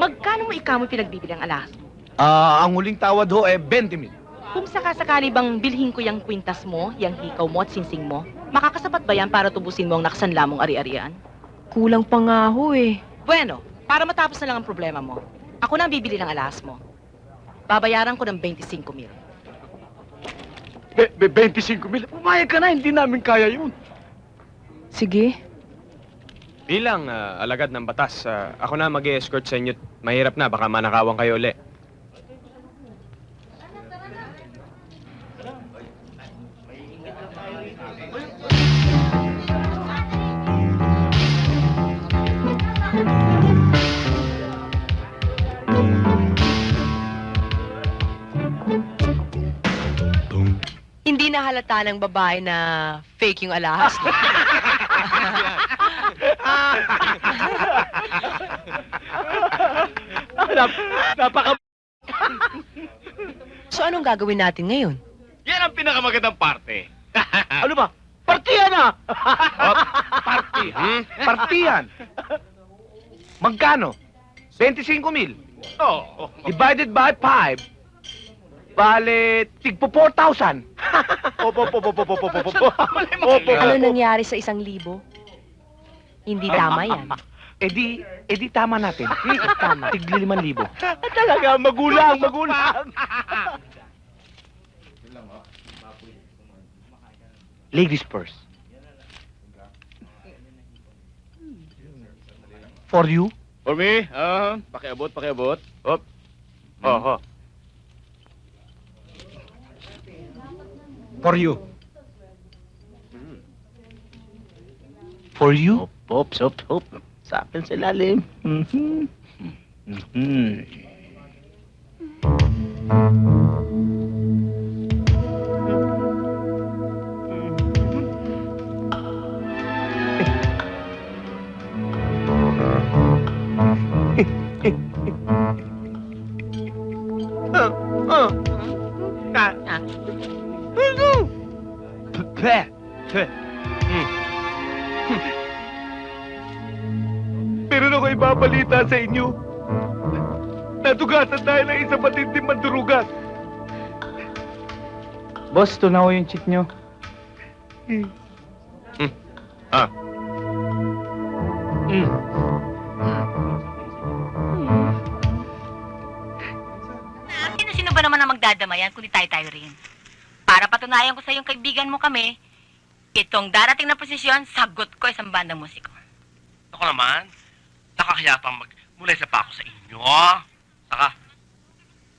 Magkano mo ikamo pinagbibili ang alahas mo? Ang huling tawad ho 20,000. Kung sakasakali bang bilhin ko yung kwintas mo, yung hikaw mo at sinsing mo, makakasapat ba yan para tubusin mo ang nakasanla mong ari-arian? Kulang pa nga ho eh. Bueno, para matapos na lang ang problema mo, ako na ang bibili ng alahas mo. Babayaran ko ng 25,000. 25,000? Pumayag ka na, hindi namin kaya yun. Sige. Bilang alagad ng batas, ako na mag-escort sa inyo. Mahirap na, baka manakawan kayo uli. Hindi na halata ng babae na fake yung alahas. Napaka... So anong gagawin natin ngayon? Yan ang pinakamagandang parte. Ano ba? Partiyan na! Party, ha? Partiyan. Magkano? 25,000. Oo. Divided by 5. Bale, tigpo 4,000. Opo. Ano nangyari sa 1,000? Hindi tama yan. Edi tama natin. Tama. Tigli 5,000. Talaga, magulang. Ladies first. For you? For me, pakiabot. Hop. Oho. For you. For you? Hop. Sa akin sa ilalim. Meron ako ibabalita sa inyo. Natugatan tayo ng isang matinding mandurugan. Boss, tunaw yung cheat nyo. Sino ba naman ang magdadamayan kundi tayo rin? Para patunayan ko sa yung kaibigan mo kami, itong darating na posisyon, sagot ko isang bandang musiko. Ako naman, nakakaya pang magmulay sa pa ako sa inyo. Saka,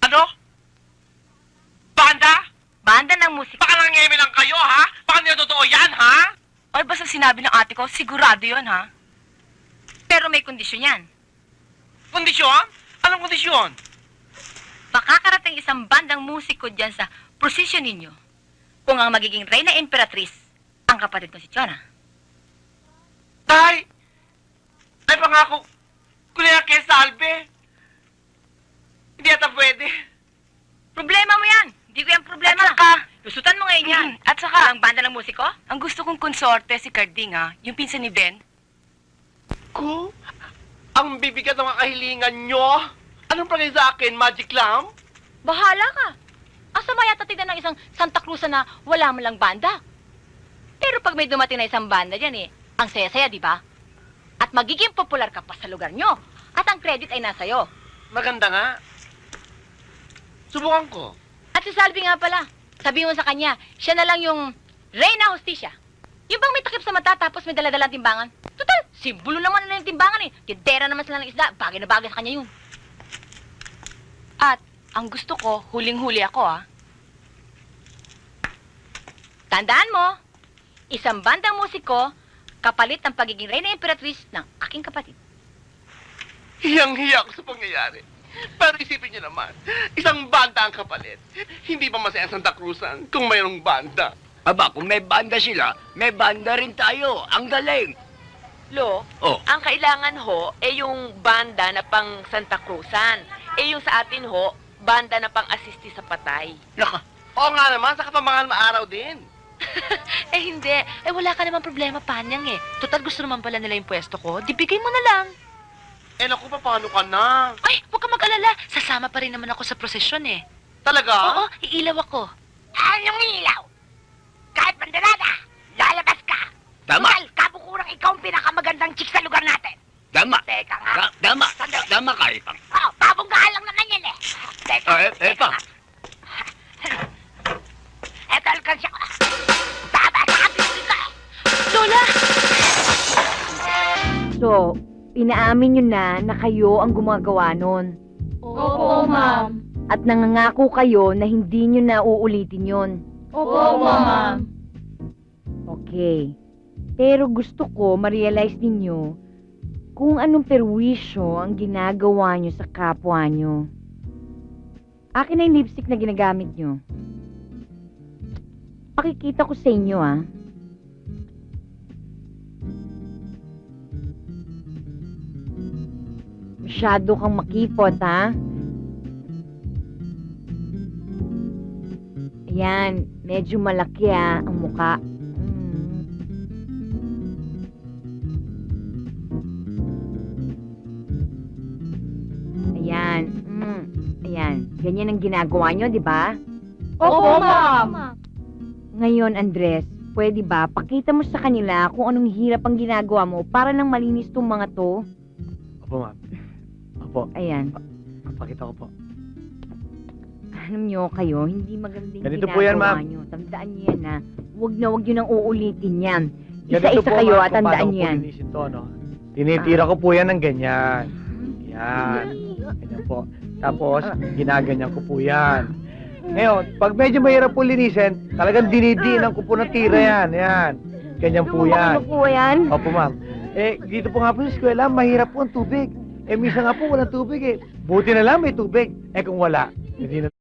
ano? Banda? Banda ng musiko. Baka nangyayamin lang kayo, ha? Baka hindi totoo yan, ha? Ay, basta sinabi ng ate ko, sigurado yon ha? Pero may kondisyon yan. Kondisyon? Anong kondisyon? Baka karating isang bandang musiko dyan sa prosesyon ninyo kung ang magiging reyna imperatriz ang kapatid ko si Chona. Tay! Ay, pangako, kulaya kay Salve. Hindi ata pwede. Problema mo yan! Hindi ko yung problema. At saka, lusutan mo ngayon yan. At saka, ang banda ng musiko? Ang gusto kong konsorte si Carding, yung pinsan ni Ben. Ko? Ang bibigat ng mga kahilingan nyo? Anong palagay sa akin, Magic Lamp? Bahala ka. Asama yata tignan ng isang Santa Cruz na wala mo lang banda. Pero pag may dumating na isang banda dyan ang saya-saya, di ba? At magiging popular ka pa sa lugar nyo. At ang credit ay nasa'yo. Maganda nga. Subukan ko. At si Salvi nga pala, sabihin mo sa kanya, siya na lang yung Reyna Justicia. Yung bang may takip sa mata tapos may daladalang timbangan? Total, simbolo naman nila yung timbangan Tindera naman sila ng isda, bagay na bagay sa kanya yun. At ang gusto ko, huling-huli ako Tandaan mo, isang bandang musiko, kapalit ng pagiging Reyna Imperatriz ng aking kapatid. Hiyang-hiya ako sa pangyayari. Pero isipin niyo naman, isang banda ang kapalit. Hindi pa masaya ang Santa Cruzan kung mayroong banda. Aba, kung may banda sila, may banda rin tayo. Ang galing. Lo, Oh. ang kailangan ho, yung banda na pang Santa Cruzan. Yung sa atin ho, banda na pang asisti sa patay. Naka, oo nga naman, sa kapamahan maaraw din. Hindi. Wala ka naman problema, Panyang Total, gusto naman pala nila yung pwesto ko. Di bigay mo na lang. Eh naku, paano ka na? Ay, huwag ka mag-alala. Sasama pa rin naman ako sa prosesyon eh. Talaga? Oo, iilaw ako. Anong ilaw? Kahit mandalada, lalabas ka. Tama. Total, kabukurang ikaw ang pinakamagandang chick sa lugar natin. Tama. Teka nga. Tama. Sandali. Tama ka, Ipang. Oh, babonggahan lang naman yan eh. Teka, Ipang. nga. Eto, alkansya ko. Tama sa kapitid ka. Lola! So, inaamin nyo na kayo ang gumagawa nun. Opo, ma'am. At nangangako kayo na hindi nyo na uulitin yon. Opo, ma'am. Okay. Pero gusto ko ma-realize ninyo kung anong perwisyo ang ginagawa nyo sa kapwa nyo. Akin na yung lipstick na ginagamit nyo. Pakikita ko sa inyo, ah. Masyado kang makipot, ha? Ayan, medyo malaki, ang muka. Ayan. Ayan. Ganyan ang ginagawa nyo, di ba? Opo, ma'am. Ngayon, Andres, pwede ba pakita mo sa kanila kung anong hirap ang ginagawa mo para nang malinis tong mga to? Opo, ma'am. Opo, Ayan. pakita ko po. Alam nyo kayo, hindi magandang Ganito ginagawa po yan, ma'am. nyo. Tandaan nyo yan, ha? Huwag nyo nang uulitin yan. Ganito Isa-isa po, kayo ma'am, at kung tandaan paano nyo ko yan. linisin to, no? Tinitira ko po yan ng ganyan. Yan. Ganyan po. Tapos, ginaganyan ko po yan. Ngayon, pag medyo mahirap po linisin, talagang dinidiinan ko po ng tira yan. Yan. Ganyan po yan. Ano po yan? Opo, ma'am. Eh, dito po nga po sa eskwela, mahirap po ang tubig. Eh, minsan nga po walang tubig eh. Buti na lang may tubig. Eh, kung wala, hindi na